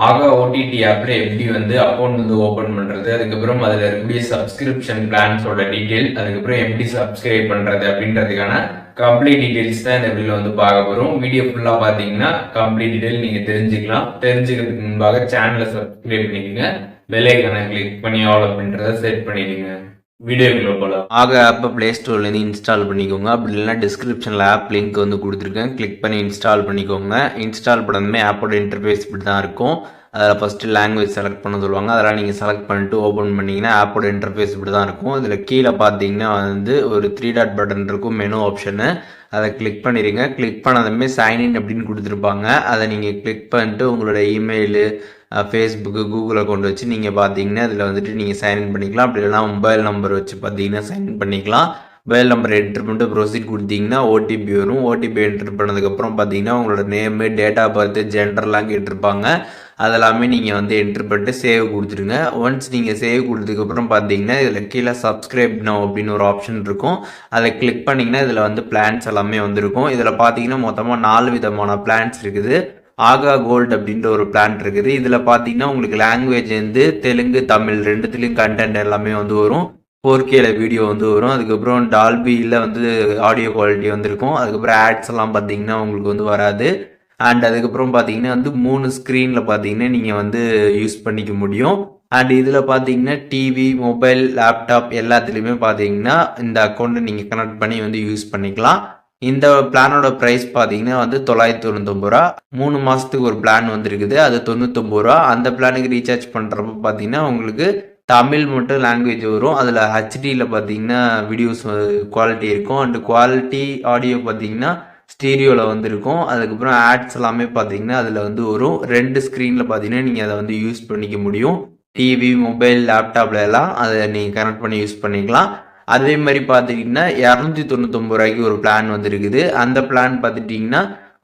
ஆகா ஓடிடி ஆப்ல எப்படி வந்து அக்கௌண்ட் வந்து ஓபன் பண்றது, அதுக்கப்புறம் அதுல இருக்கக்கூடிய சப்ஸ்கிரிப்ஷன் பிளான்ஸோட டீடைல், அதுக்கப்புறம் எப்படி சப்ஸ்கிரைப் பண்றது அப்படின்றதுக்கான கம்ப்ளீட் டீடைல்ஸ் தான் இந்த வீடியோல வந்து பார்க்க போறோம். வீடியோ ஃபுல்லா பாத்தீங்கன்னா கம்ப்ளீட் டீடைல் நீங்க தெரிஞ்சுக்கலாம். தெரிஞ்சுக்கிறதுக்கு முன்பாக சேனலை சப்ஸ்கிரைப் பண்ணிக்கோங்க, பெல் ஐக்கானை கிளிக் பண்ணி ஆல் அப்படின்றத செட் பண்ணிடுங்க. வீடியோக்குள்ள போகலாம். ஆகா ஆப்பை ப்ளே ஸ்டோர்லேருந்து இன்ஸ்டால் பண்ணிக்கோங்க. அப்படி இல்லைனா டிஸ்கிரிப்ஷனில் ஆப் லிங்க் வந்து கொடுத்துருக்கேன், கிளிக் பண்ணி இன்ஸ்டால் பண்ணிக்கோங்க. இன்ஸ்டால் பண்ணதுமே ஆப்போட இன்டர்ஃபேஸ் இப்படி தான் இருக்கும். அதில் ஃபஸ்ட்டு லாங்குவேஜ் செலக்ட் பண்ண சொல்லுவாங்க, அதெல்லாம் நீங்கள் செலக்ட் பண்ணிட்டு ஓப்பன் பண்ணிங்கன்னா ஆப்போட இன்டர்ஃபேஸ் இப்படி தான் இருக்கும். இதில் கீழே பார்த்தீங்கன்னா வந்து ஒரு 3 டாட் பட்டன் இருக்கும், மெனு ஆப்ஷனு. அதை கிளிக் பண்ணிடுங்க. கிளிக் பண்ணதுமே சைன்இன் அப்படின்னு கொடுத்துருப்பாங்க. அதை நீங்கள் கிளிக் பண்ணிட்டு உங்களோட இமெயிலு, ஃபேஸ்புக்கு, கூகுள் அக்கௌண்ட் வச்சு நீங்கள் பார்த்தீங்கன்னா இதில் வந்துட்டு நீங்கள் சைன்இன் பண்ணிக்கலாம். அப்படி இல்லைனா மொபைல் நம்பர் வச்சு பார்த்தீங்கன்னா சைன்இன் பண்ணிக்கலாம். மொபைல் நம்பர் என்ட்ரு பண்ணிட்டு ப்ரொசீட் கொடுத்தீங்கன்னா ஓடிபி வரும். ஓடிபி என்ட்ரு பண்ணதுக்கப்புறம் பார்த்தீங்கன்னா உங்களோட நேமு, டேட் ஆஃப் பர்த்து, ஜெண்டர்லாம் கேட்டிருப்பாங்க. அதெல்லாமே நீங்கள் வந்து என்ட்ரு பண்ணிட்டு சேவ் கொடுத்துருங்க. ஒன்ஸ் நீங்கள் சேவ் கொடுத்ததுக்கப்புறம் பார்த்தீங்கன்னா இதில் கீழே சப்ஸ்கிரைப் நவ் அப்படின்னு ஒரு ஆப்ஷன் இருக்கும். அதை கிளிக் பண்ணிங்கன்னா இதில் வந்து பிளான்ஸ் எல்லாமே வந்துருக்கும். இதில் பார்த்தீங்கன்னா மொத்தமாக 4 விதமான பிளான்ஸ் இருக்குது. ஆகா கோல்டு அப்படின்ற ஒரு பிளான் இருக்குது. இதில் பார்த்தீங்கன்னா உங்களுக்கு லாங்குவேஜ் வந்து தெலுங்கு, தமிழ் ரெண்டுத்துலேயும் கண்டென்ட் எல்லாமே வந்து வரும். 4Kல வீடியோ வந்து வரும். அதுக்கப்புறம் டால்பியில் வந்து ஆடியோ குவாலிட்டி வந்துருக்கும். அதுக்கப்புறம் ஆட்ஸ் எல்லாம் பார்த்தீங்கன்னா உங்களுக்கு வந்து வராது. அண்ட் அதுக்கப்புறம் பார்த்தீங்கன்னா வந்து 3 ஸ்க்ரீனில் பார்த்தீங்கன்னா நீங்கள் வந்து யூஸ் பண்ணிக்க முடியும். அண்ட் இதில் பார்த்தீங்கன்னா டிவி, மொபைல், லேப்டாப் எல்லாத்துலேயுமே பார்த்தீங்கன்னா இந்த அக்கௌண்ட்டை நீங்கள் கனெக்ட் பண்ணி வந்து யூஸ் பண்ணிக்கலாம். இந்த பிளானோட ப்ரைஸ் பார்த்தீங்கன்னா வந்து 999 ரூபா. 3 மாதத்துக்கு ஒரு பிளான் வந்துருக்குது, அது 99 ரூபா. அந்த பிளானுக்கு ரீசார்ஜ் பண்ணுறப்ப பார்த்தீங்கன்னா உங்களுக்கு தமிழ் மட்டும் லாங்குவேஜ் வரும். அதில் ஹெச்டியில் பார்த்தீங்கன்னா வீடியோஸ் குவாலிட்டி இருக்கும். அண்டு குவாலிட்டி ஆடியோ பார்த்தீங்கன்னா ஸ்டீரியோவில் வந்துருக்கும். அதுக்கப்புறம் ஆட்ஸ் எல்லாமே பார்த்தீங்கன்னா அதில் வந்து வரும். 2 ஸ்க்ரீனில் பார்த்தீங்கன்னா நீங்கள் அதை வந்து யூஸ் பண்ணிக்க முடியும். டிவி, மொபைல், லேப்டாப்ல எல்லாம் அதை நீங்கள் கனெக்ட் பண்ணி யூஸ் பண்ணிக்கலாம். அதே மாதிரி பார்த்துக்கிட்டிங்கன்னா 299 ரூபாய்க்கு ஒரு பிளான் வந்துருக்குது. அந்த பிளான் பார்த்துட்டிங்கன்னா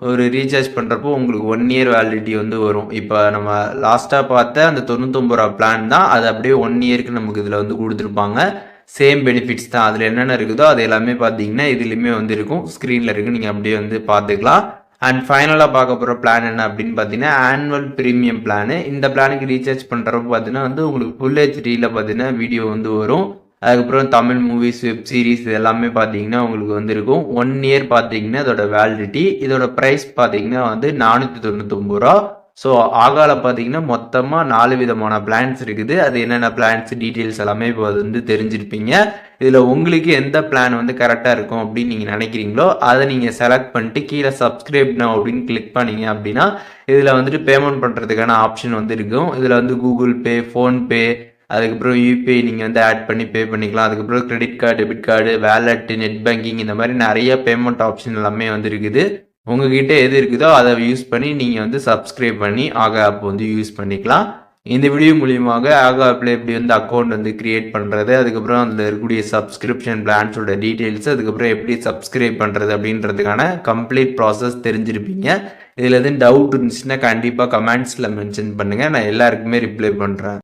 ஒரு ரீசார்ஜ் பண்ணுறப்போ உங்களுக்கு 1 இயர் வேலிடிட்டி வந்து வரும். இப்போ நம்ம லாஸ்ட்டாக பார்த்த அந்த 99 ரூபா பிளான் தான், அது அப்படியே 1 இயருக்கு நமக்கு இதில் வந்து கொடுத்துருப்பாங்க. சேம் பெனிஃபிட்ஸ் தான், அதில் என்னென்ன இருக்குதோ அது எல்லாமே பார்த்தீங்கன்னா இதுலேயுமே வந்து இருக்கும். ஸ்க்ரீனில் இருக்குது, நீங்கள் அப்படியே வந்து பார்த்துக்கலாம். அண்ட் ஃபைனலாக பார்க்க போகிற பிளான் என்ன அப்படின்னு பார்த்தீங்கன்னா ஆனுவல் ப்ரீமியம் பிளானு. இந்த பிளானுக்கு ரீசார்ஜ் பண்ணுறப்ப பார்த்தீங்கன்னா வந்து உங்களுக்கு ஃபுல் ஹெச்டியில் பார்த்தீங்கன்னா வீடியோ வந்து வரும். அதுக்கப்புறம் தமிழ் மூவிஸ், வெப் சீரிஸ் இது எல்லாமே பார்த்தீங்கன்னா உங்களுக்கு வந்து இருக்கும். 1 இயர் பார்த்தீங்கன்னா இதோட வேலிடிட்டி. இதோட ப்ரைஸ் பார்த்தீங்கன்னா வந்து 499 ரூபா. ஸோ ஆகால பார்த்தீங்கன்னா மொத்தமாக 4 விதமான பிளான்ஸ் இருக்குது. அது என்னென்ன பிளான்ஸ் டீட்டெயில்ஸ் எல்லாமே இப்போ வந்து தெரிஞ்சிருப்பீங்க. இதில் உங்களுக்கு எந்த பிளான் வந்து கரெக்டாக இருக்கும் அப்படின்னு நீங்கள் நினைக்கிறீங்களோ அதை நீங்கள் செலக்ட் பண்ணிட்டு கீழே சப்ஸ்கிரைப் நவ் அப்படின்னு கிளிக் பண்ணீங்க அப்படின்னா இதில் வந்துட்டு பேமெண்ட் பண்ணுறதுக்கான ஆப்ஷன் வந்து இருக்கும். இதில் வந்து கூகுள் பே, ஃபோன்பே, அதுக்கப்புறம் யூபிஐ நீங்கள் வந்து ஆட் பண்ணி பே பண்ணிக்கலாம். அதுக்கப்புறம் credit card, debit card, wallet, net banking இந்த மாதிரி நிறைய பேமெண்ட் ஆப்ஷன் எல்லாமே வந்து இருக்குது. உங்ககிட்ட எது இருக்குதோ அதை யூஸ் பண்ணி நீங்கள் வந்து சப்ஸ்கிரைப் பண்ணி ஆகா ஆப் வந்து யூஸ் பண்ணிக்கலாம். இந்த வீடியோ மூலியமாக ஆகா ஆப்பில் எப்படி வந்து அக்கௌண்ட் வந்து கிரியேட் பண்ணுறது, அதுக்கப்புறம் அதில் இருக்கக்கூடிய சப்ஸ்கிரிப்ஷன் பிளான்ஸோட டீட்டெயில்ஸ், அதுக்கப்புறம் எப்படி சப்ஸ்கிரைப் பண்ணுறது அப்படின்றதுக்கான கம்ப்ளீட் ப்ராசஸ் தெரிஞ்சிருப்பீங்க. இதில் எதுவும் டவுட் இருந்துச்சுன்னா கண்டிப்பாக கமெண்ட்ஸில் மென்ஷன் பண்ணுங்கள், நான் எல்லாருக்குமே ரிப்ளை பண்ணுறேன்.